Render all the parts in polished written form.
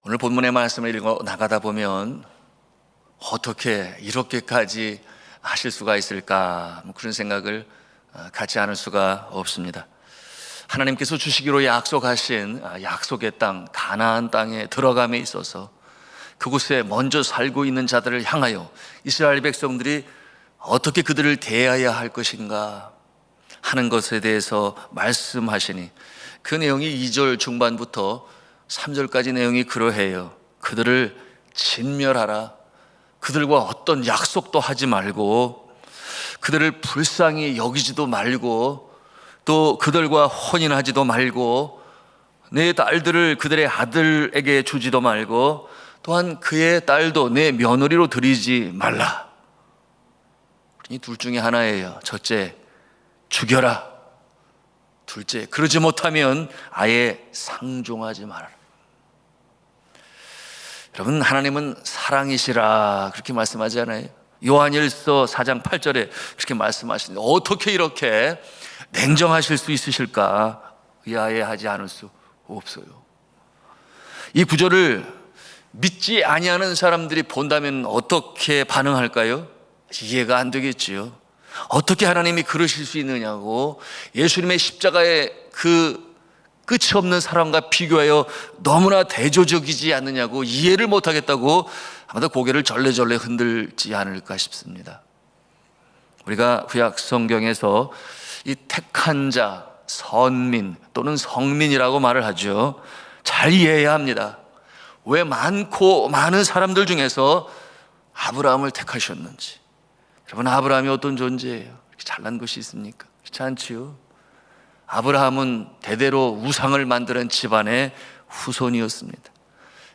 오늘 본문의 말씀을 읽어 나가다 보면 어떻게 이렇게까지 하실 수가 있을까, 그런 생각을 갖지 않을 수가 없습니다. 하나님께서 주시기로 약속하신 약속의 땅, 가나안 땅에 들어감에 있어서 그곳에 먼저 살고 있는 자들을 향하여 이스라엘 백성들이 어떻게 그들을 대해야 할 것인가 하는 것에 대해서 말씀하시니, 그 내용이 2절 중반부터 3절까지 내용이 그러해요. 그들을 진멸하라. 그들과 어떤 약속도 하지 말고, 그들을 불쌍히 여기지도 말고, 또 그들과 혼인하지도 말고, 내 딸들을 그들의 아들에게 주지도 말고, 또한 그의 딸도 내 며느리로 들이지 말라. 이 둘 중에 하나예요. 첫째, 죽여라. 둘째, 그러지 못하면 아예 상종하지 말아라. 여러분, 하나님은 사랑이시라 그렇게 말씀하지 않아요? 요한일서 4장 8절에 그렇게 말씀하시는데 어떻게 이렇게 냉정하실 수 있으실까? 의아해하지 않을 수 없어요. 이 구절을 믿지 아니하는 사람들이 본다면 어떻게 반응할까요? 이해가 안 되겠지요. 어떻게 하나님이 그러실 수 있느냐고, 예수님의 십자가의 그 끝이 없는 사랑과 비교하여 너무나 대조적이지 않느냐고 이해를 못하겠다고 아마도 고개를 절레절레 흔들지 않을까 싶습니다. 우리가 구약 성경에서 이 택한 자, 선민 또는 성민이라고 말을 하죠. 잘 이해해야 합니다. 왜 많고 많은 사람들 중에서 아브라함을 택하셨는지. 여러분, 아브라함이 어떤 존재예요? 이렇게 잘난 것이 있습니까? 그렇지 않지요? 아브라함은 대대로 우상을 만드는 집안의 후손이었습니다.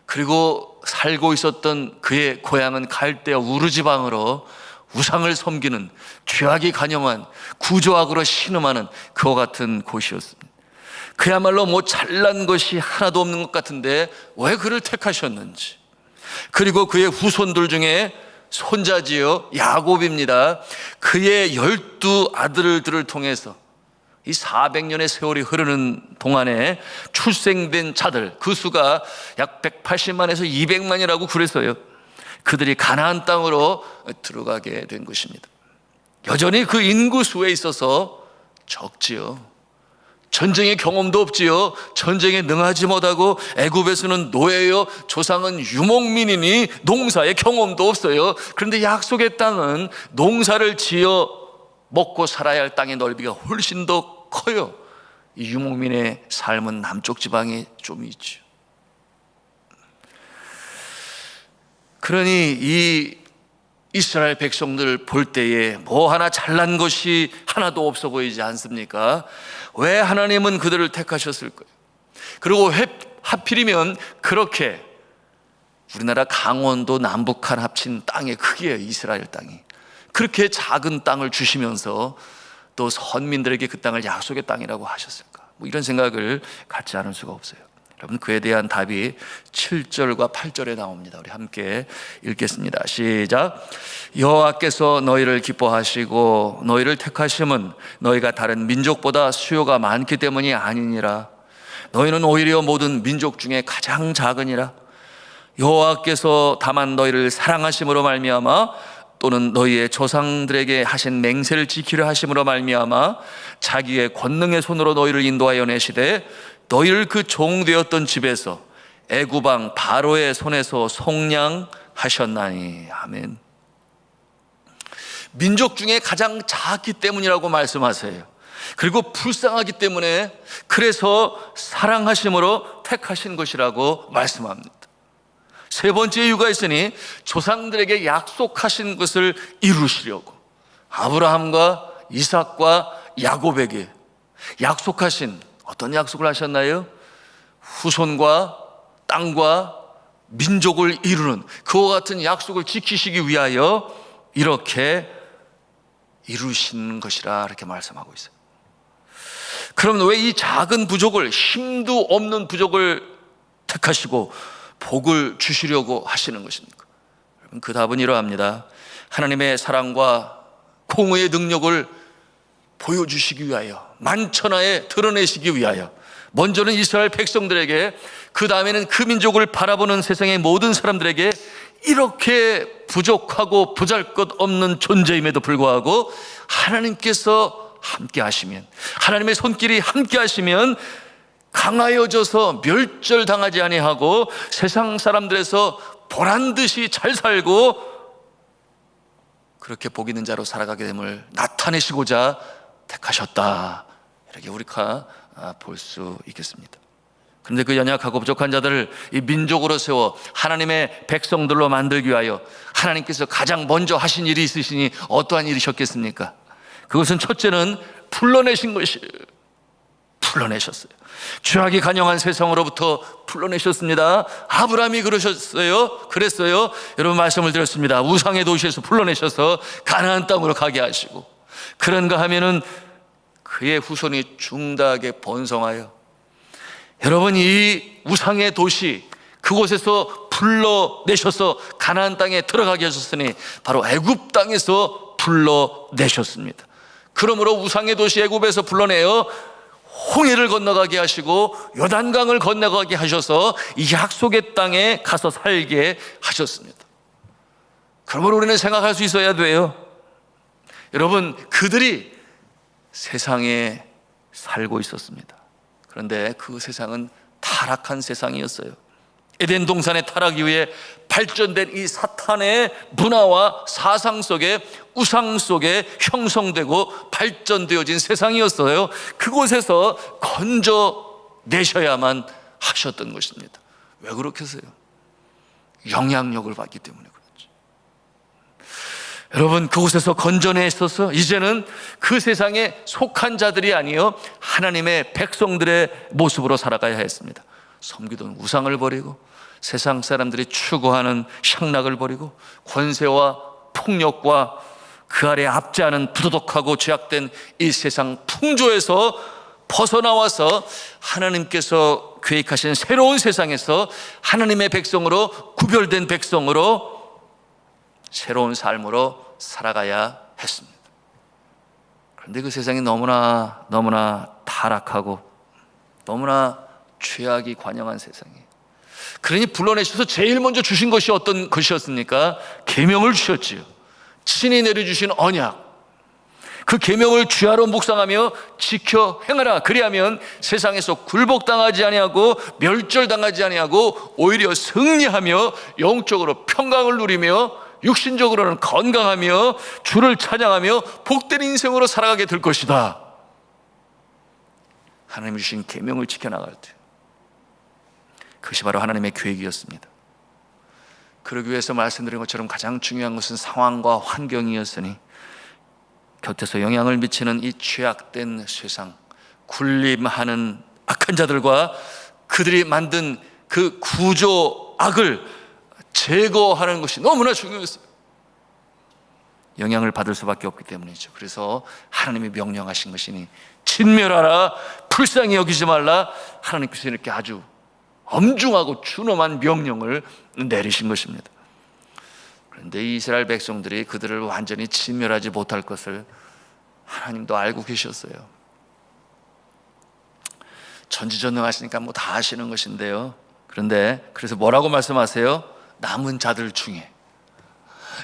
그리고 살고 있었던 그의 고향은 갈대아 우르 지방으로 우상을 섬기는 죄악이 간영한 구조악으로 신음하는 그와 같은 곳이었습니다. 그야말로 뭐 잘난 것이 하나도 없는 것 같은데 왜 그를 택하셨는지. 그리고 그의 후손들 중에 손자지요, 야곱입니다. 그의 12 아들들을 통해서 이 400년의 세월이 흐르는 동안에 출생된 자들, 그 수가 약 180만에서 200만이라고 그랬어요. 그들이 가나안 땅으로 들어가게 된 것입니다. 여전히 그 인구수에 있어서 적지요. 전쟁의 경험도 없지요. 전쟁에 능하지 못하고 애굽에서는 노예요. 조상은 유목민이니 농사의 경험도 없어요. 그런데 약속의 땅은 농사를 지어 먹고 살아야 할 땅의 넓이가 훨씬 더 커요. 이 유목민의 삶은 남쪽 지방에 좀 있죠. 그러니 이 이스라엘 백성들 볼 때에 뭐 하나 잘난 것이 하나도 없어 보이지 않습니까? 왜 하나님은 그들을 택하셨을까요? 그리고 하필이면 그렇게 우리나라 강원도 남북한 합친 땅의 크기예요. 이스라엘 땅이. 그렇게 작은 땅을 주시면서 또 선민들에게 그 땅을 약속의 땅이라고 하셨을까? 뭐 이런 생각을 갖지 않을 수가 없어요. 여러분, 그에 대한 답이 7절과 8절에 나옵니다. 우리 함께 읽겠습니다. 시작. 여호와께서 너희를 기뻐하시고 너희를 택하심은 너희가 다른 민족보다 수요가 많기 때문이 아니니라. 너희는 오히려 모든 민족 중에 가장 작으니라. 여호와께서 다만 너희를 사랑하심으로 말미암아 또는 너희의 조상들에게 하신 맹세를 지키려 하심으로 말미암아 자기의 권능의 손으로 너희를 인도하여 내시되 너희를 그 종되었던 집에서 애굽 왕 바로의 손에서 속량하셨나니. 아멘. 민족 중에 가장 작기 때문이라고 말씀하세요. 그리고 불쌍하기 때문에, 그래서 사랑하심으로 택하신 것이라고 말씀합니다. 세 번째 이유가 있으니 조상들에게 약속하신 것을 이루시려고 아브라함과 이삭과 야곱에게 약속하신, 어떤 약속을 하셨나요? 후손과 땅과 민족을 이루는 그와 같은 약속을 지키시기 위하여 이렇게 이루신 것이라 이렇게 말씀하고 있어요. 그러면 왜 이 작은 부족을, 힘도 없는 부족을 택하시고 복을 주시려고 하시는 것입니까? 여러분, 그 답은 이러합니다. 하나님의 사랑과 공의의 능력을 보여주시기 위하여, 만천하에 드러내시기 위하여 먼저는 이스라엘 백성들에게, 그 다음에는 그 민족을 바라보는 세상의 모든 사람들에게 이렇게 부족하고 보잘것없는 존재임에도 불구하고 하나님께서 함께 하시면, 하나님의 손길이 함께 하시면 강하여져서 멸절당하지 아니하고 세상 사람들에서 보란듯이 잘 살고 그렇게 복 있는 자로 살아가게 됨을 나타내시고자 택하셨다, 이렇게 우리가 볼 수 있겠습니다. 그런데 그 연약하고 부족한 자들을 이 민족으로 세워 하나님의 백성들로 만들기 위하여 하나님께서 가장 먼저 하신 일이 있으시니 어떠한 일이셨겠습니까? 그것은 첫째는 불러내신 것이에요. 불러내셨어요. 죄악이 간영한 세상으로부터 불러내셨습니다. 아브라함이 그랬어요. 여러분, 말씀을 드렸습니다. 우상의 도시에서 불러내셔서 가나안 땅으로 가게 하시고, 그런가 하면은 그의 후손이 중다하게 번성하여, 여러분, 이 우상의 도시, 그곳에서 불러내셔서 가나안 땅에 들어가게 하셨으니 바로 애굽 땅에서 불러내셨습니다. 그러므로 우상의 도시 애굽에서 불러내어 홍해를 건너가게 하시고 요단강을 건너가게 하셔서 이 약속의 땅에 가서 살게 하셨습니다. 그러므로 우리는 생각할 수 있어야 돼요. 여러분, 그들이 세상에 살고 있었습니다. 그런데 그 세상은 타락한 세상이었어요. 에덴 동산의 타락 이후에 발전된 이 사탄의 문화와 사상 속에, 우상 속에 형성되고 발전되어진 세상이었어요. 그곳에서 건져내셔야만 하셨던 것입니다. 왜 그렇겠어요? 영향력을 받기 때문에 그렇죠. 여러분, 그곳에서 건져내셔서 이제는 그 세상에 속한 자들이 아니요 하나님의 백성들의 모습으로 살아가야 했습니다. 섬기던 우상을 버리고 세상 사람들이 추구하는 향락을 버리고 권세와 폭력과 그 아래 압제하는 부도덕하고 죄악된 이 세상 풍조에서 벗어나와서 하나님께서 계획하신 새로운 세상에서 하나님의 백성으로, 구별된 백성으로 새로운 삶으로 살아가야 했습니다. 그런데 그 세상이 너무나 타락하고 너무나 죄악이 관영한 세상이에요. 그러니 불러내셔서 제일 먼저 주신 것이 어떤 것이었습니까? 계명을 주셨지요. 친히 내려주신 언약, 그 계명을 주야로 묵상하며 지켜 행하라. 그리하면 세상에서 굴복당하지 아니하고 멸절당하지 아니하고 오히려 승리하며 영적으로 평강을 누리며 육신적으로는 건강하며 주를 찬양하며 복된 인생으로 살아가게 될 것이다. 하나님이 주신 계명을 지켜나갈 때, 그것이 바로 하나님의 계획이었습니다. 그러기 위해서 말씀드린 것처럼 가장 중요한 것은 상황과 환경이었으니 곁에서 영향을 미치는 이 죄악된 세상, 군림하는 악한 자들과 그들이 만든 그 구조 악을 제거하는 것이 너무나 중요했어요. 영향을 받을 수밖에 없기 때문이죠. 그래서 하나님이 명령하신 것이니 진멸하라, 불쌍히 여기지 말라. 하나님께서 이렇게 아주 엄중하고 준엄한 명령을 내리신 것입니다. 그런데 이스라엘 백성들이 그들을 완전히 진멸하지 못할 것을 하나님도 알고 계셨어요. 전지전능하시니까 뭐 다 아시는 것인데요. 그런데 그래서 뭐라고 말씀하세요? 남은 자들 중에.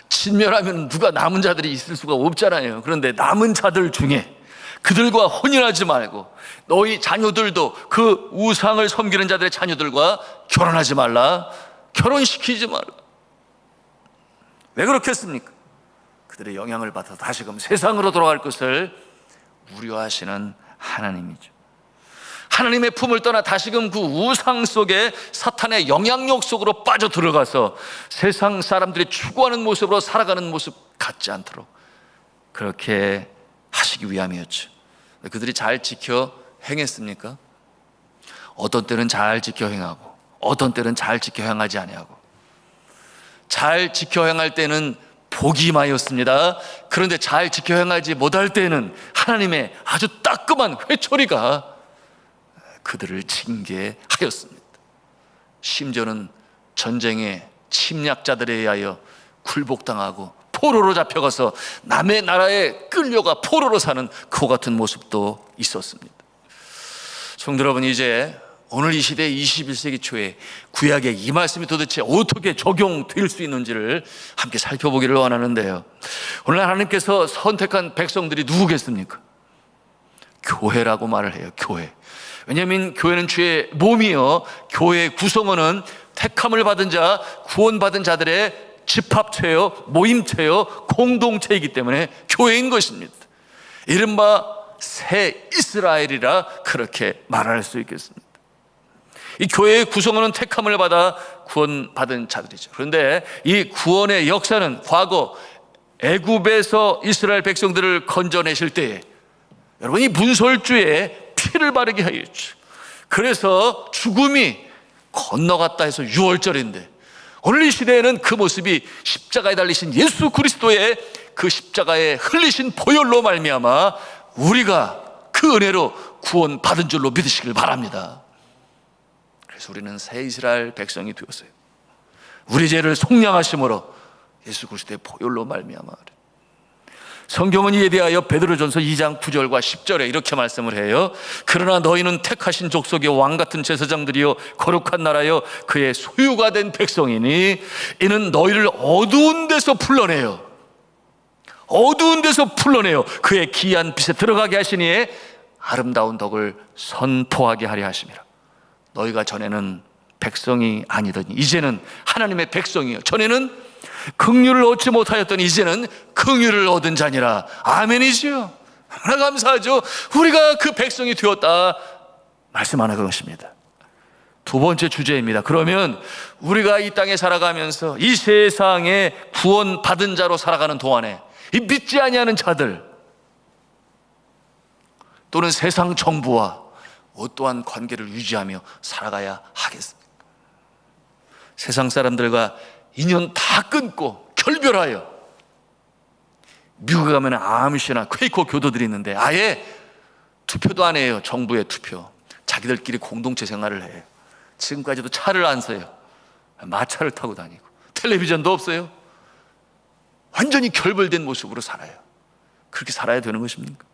진멸하면 누가 남은 자들이 있을 수가 없잖아요. 그런데 남은 자들 중에 그들과 혼인하지 말고 너희 자녀들도 그 우상을 섬기는 자들의 자녀들과 결혼하지 말라. 결혼시키지 말라. 왜 그렇겠습니까? 그들의 영향을 받아서 다시금 세상으로 돌아갈 것을 우려하시는 하나님이죠. 하나님의 품을 떠나 다시금 그 우상 속에 사탄의 영향력 속으로 빠져 들어가서 세상 사람들이 추구하는 모습으로 살아가는 모습 같지 않도록 그렇게 하시기 위함이었죠. 그들이 잘 지켜 행했습니까? 어떤 때는 잘 지켜 행하고 어떤 때는 잘 지켜 행하지 아니하고, 잘 지켜 행할 때는 복이 임하였습니다. 그런데 잘 지켜 행하지 못할 때는 하나님의 아주 따끔한 회초리가 그들을 징계하였습니다. 심지어는 전쟁의 침략자들에 의하여 굴복당하고 포로로 잡혀가서 남의 나라에 끌려가 포로로 사는 그와 같은 모습도 있었습니다. 성도 여러분, 이제 오늘 이 시대 21세기 초에 구약의 이 말씀이 도대체 어떻게 적용될 수 있는지를 함께 살펴보기를 원하는데요, 오늘 하나님께서 선택한 백성들이 누구겠습니까? 교회라고 말을 해요. 교회. 왜냐하면 교회는 주의 몸이요, 교회의 구성원은 택함을 받은 자, 구원받은 자들의 집합체요, 모임체요, 공동체이기 때문에 교회인 것입니다. 이른바 새 이스라엘이라 그렇게 말할 수 있겠습니다. 이 교회의 구성원은 택함을 받아 구원받은 자들이죠. 그런데 이 구원의 역사는 과거 애굽에서 이스라엘 백성들을 건져내실 때에 여러분, 이 문설주에 피를 바르게 하였죠. 그래서 죽음이 건너갔다 해서 6월절인데, 오늘 이 시대에는 그 모습이 십자가에 달리신 예수 그리스도의 그 십자가에 흘리신 보혈로 말미암아 우리가 그 은혜로 구원받은 줄로 믿으시길 바랍니다. 그래서 우리는 새 이스라엘 백성이 되었어요. 우리 죄를 속량하심으로 예수 그리스도의 보혈로 말미암아. 성경은 이에 대하여 베드로전서 2장 9절과 10절에 이렇게 말씀을 해요. 그러나 너희는 택하신 족속의 왕같은 제사장들이요 거룩한 나라요 그의 소유가 된 백성이니 이는 너희를 어두운 데서 불러내요, 어두운 데서 불러내요 그의 기이한 빛에 들어가게 하시니 아름다운 덕을 선포하게 하려 하심이라. 너희가 전에는 백성이 아니더니 이제는 하나님의 백성이요, 전에는 긍휼을 얻지 못하였더니 이제는 긍휼을 얻은 자니라. 아멘이지요. 하나 감사하죠. 우리가 그 백성이 되었다 말씀하는 것입니다. 두 번째 주제입니다. 그러면 우리가 이 땅에 살아가면서 이 세상에 구원받은 자로 살아가는 동안에 이 믿지 아니하는 자들 또는 세상 정부와 어떠한 관계를 유지하며 살아가야 하겠습니까? 세상 사람들과 인연 다 끊고 결별하여 미국에 가면 아미시나 퀘이커 교도들이 있는데 아예 투표도 안 해요. 정부의 투표. 자기들끼리 공동체 생활을 해요. 지금까지도 차를 안 써요. 마차를 타고 다니고 텔레비전도 없어요. 완전히 결별된 모습으로 살아요. 그렇게 살아야 되는 것입니까?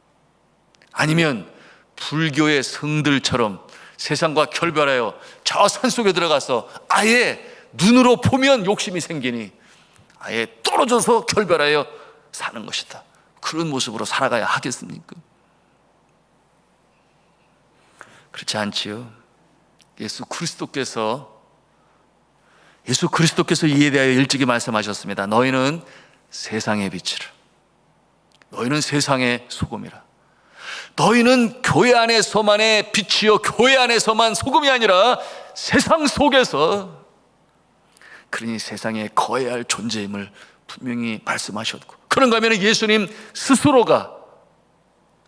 아니면 불교의 성들처럼 세상과 결별하여 저 산속에 들어가서 아예 눈으로 보면 욕심이 생기니 아예 떨어져서 결별하여 사는 것이다, 그런 모습으로 살아가야 하겠습니까? 그렇지 않지요. 예수 그리스도께서 이에 대하여 일찍이 말씀하셨습니다. 너희는 세상의 빛이라, 너희는 세상의 소금이라. 너희는 교회 안에서만의 빛이요 교회 안에서만 소금이 아니라 세상 속에서, 그러니 세상에 거해야 할 존재임을 분명히 말씀하셨고, 그런가 하면 예수님 스스로가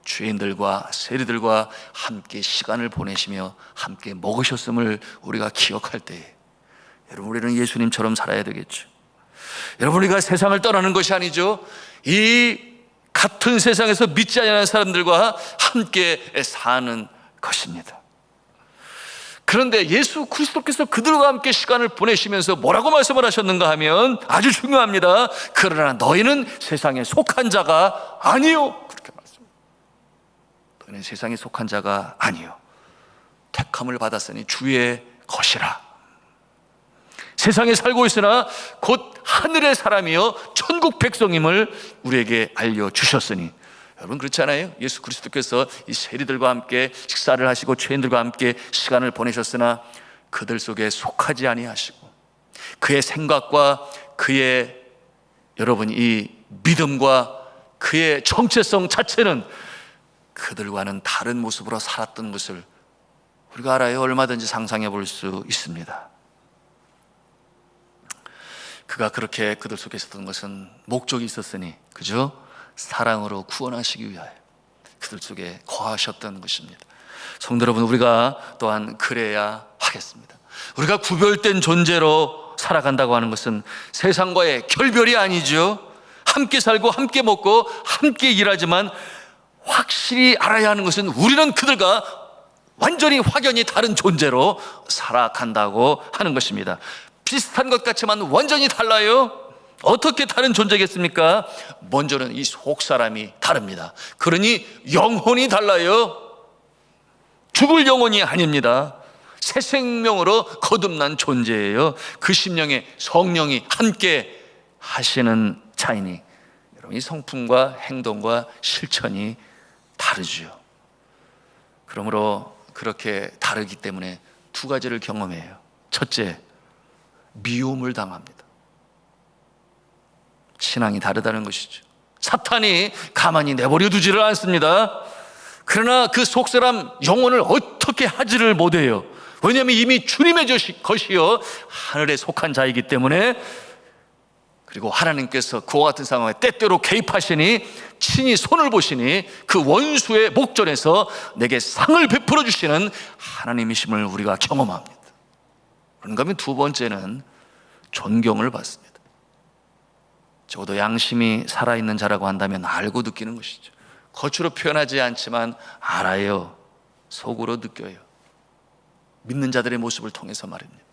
죄인들과 세리들과 함께 시간을 보내시며 함께 먹으셨음을 우리가 기억할 때에 여러분, 우리는 예수님처럼 살아야 되겠죠. 여러분, 우리가 세상을 떠나는 것이 아니죠. 이 같은 세상에서 믿지 않는 사람들과 함께 사는 것입니다. 그런데 예수 그리스도께서 그들과 함께 시간을 보내시면서 뭐라고 말씀을 하셨는가 하면 아주 중요합니다. 그러나 너희는 세상에 속한 자가 아니요, 그렇게 말씀합니다. 너희는 세상에 속한 자가 아니요, 택함을 받았으니 주의 것이라. 세상에 살고 있으나 곧 하늘의 사람이요 천국 백성임을 우리에게 알려주셨으니, 여러분 그렇지 않아요? 예수 그리스도께서 이 세리들과 함께 식사를 하시고 죄인들과 함께 시간을 보내셨으나 그들 속에 속하지 아니하시고 그의 생각과 그의 여러분 이 믿음과 그의 정체성 자체는 그들과는 다른 모습으로 살았던 것을 우리가 알아요. 얼마든지 상상해 볼 수 있습니다. 그가 그렇게 그들 속에 있었던 것은 목적이 있었으니, 그죠? 사랑으로 구원하시기 위하여 그들 속에 거하셨던 것입니다. 성도 여러분, 우리가 또한 그래야 하겠습니다. 우리가 구별된 존재로 살아간다고 하는 것은 세상과의 결별이 아니죠. 함께 살고 함께 먹고 함께 일하지만 확실히 알아야 하는 것은 우리는 그들과 완전히 확연히 다른 존재로 살아간다고 하는 것입니다. 비슷한 것 같지만 완전히 달라요. 어떻게 다른 존재겠습니까? 먼저는 이 속사람이 다릅니다. 그러니 영혼이 달라요. 죽을 영혼이 아닙니다. 새 생명으로 거듭난 존재예요. 그 심령에 성령이 함께 하시는 차이니 여러분, 이 성품과 행동과 실천이 다르죠. 그러므로 그렇게 다르기 때문에 두 가지를 경험해요. 첫째, 미움을 당합니다. 신앙이 다르다는 것이죠. 사탄이 가만히 내버려 두지를 않습니다. 그러나 그 속사람 영혼을 어떻게 하지를 못해요. 왜냐하면 이미 주님의 것이요 하늘에 속한 자이기 때문에. 그리고 하나님께서 그와 같은 상황에 때때로 개입하시니 친히 손을 보시니 그 원수의 목전에서 내게 상을 베풀어 주시는 하나님이심을 우리가 경험합니다. 그런가 하면 두 번째는 존경을 받습니다. 적어도 양심이 살아있는 자라고 한다면 알고 느끼는 것이죠. 겉으로 표현하지 않지만 알아요. 속으로 느껴요. 믿는 자들의 모습을 통해서 말입니다.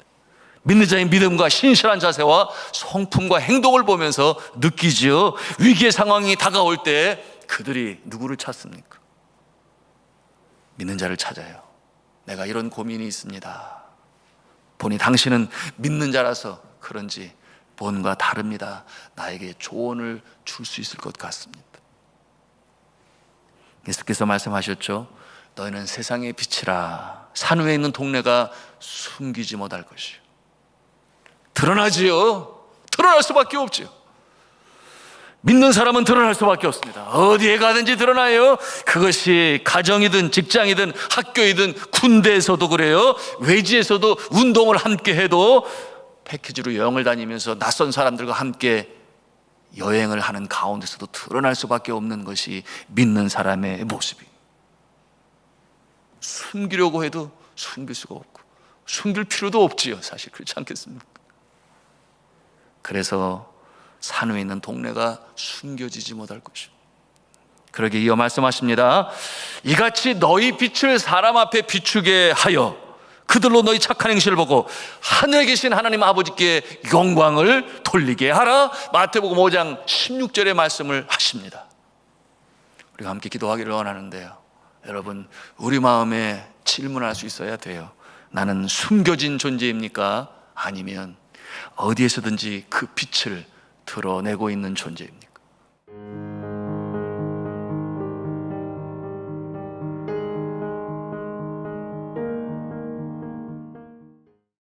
믿는 자의 믿음과 신실한 자세와 성품과 행동을 보면서 느끼지요. 위기의 상황이 다가올 때 그들이 누구를 찾습니까? 믿는 자를 찾아요. 내가 이런 고민이 있습니다. 보니 당신은 믿는 자라서 그런지 본과 다릅니다. 나에게 조언을 줄 수 있을 것 같습니다. 예수께서 말씀하셨죠. 너희는 세상의 빛이라. 산 위에 있는 동네가 숨기지 못할 것이요. 드러나지요. 드러날 수밖에 없지요. 믿는 사람은 드러날 수밖에 없습니다. 어디에 가든지 드러나요. 그것이 가정이든 직장이든 학교이든 군대에서도 그래요. 외지에서도 운동을 함께 해도 패키지로 여행을 다니면서 낯선 사람들과 함께 여행을 하는 가운데서도 드러날 수밖에 없는 것이 믿는 사람의 모습이. 숨기려고 해도 숨길 수가 없고 숨길 필요도 없지요. 사실 그렇지 않겠습니까? 그래서 산 위에 있는 동네가 숨겨지지 못할 것이요. 그러게 이어 말씀하십니다. 이같이 너희 빛을 사람 앞에 비추게 하여 그들로 너희 착한 행실을 보고 하늘에 계신 하나님 아버지께 영광을 돌리게 하라. 마태복음 5장 16절의 말씀을 하십니다. 우리가 함께 기도하기를 원하는데요, 여러분, 우리 마음에 질문할 수 있어야 돼요. 나는 숨겨진 존재입니까? 아니면 어디에서든지 그 빛을 드러내고 있는 존재입니까?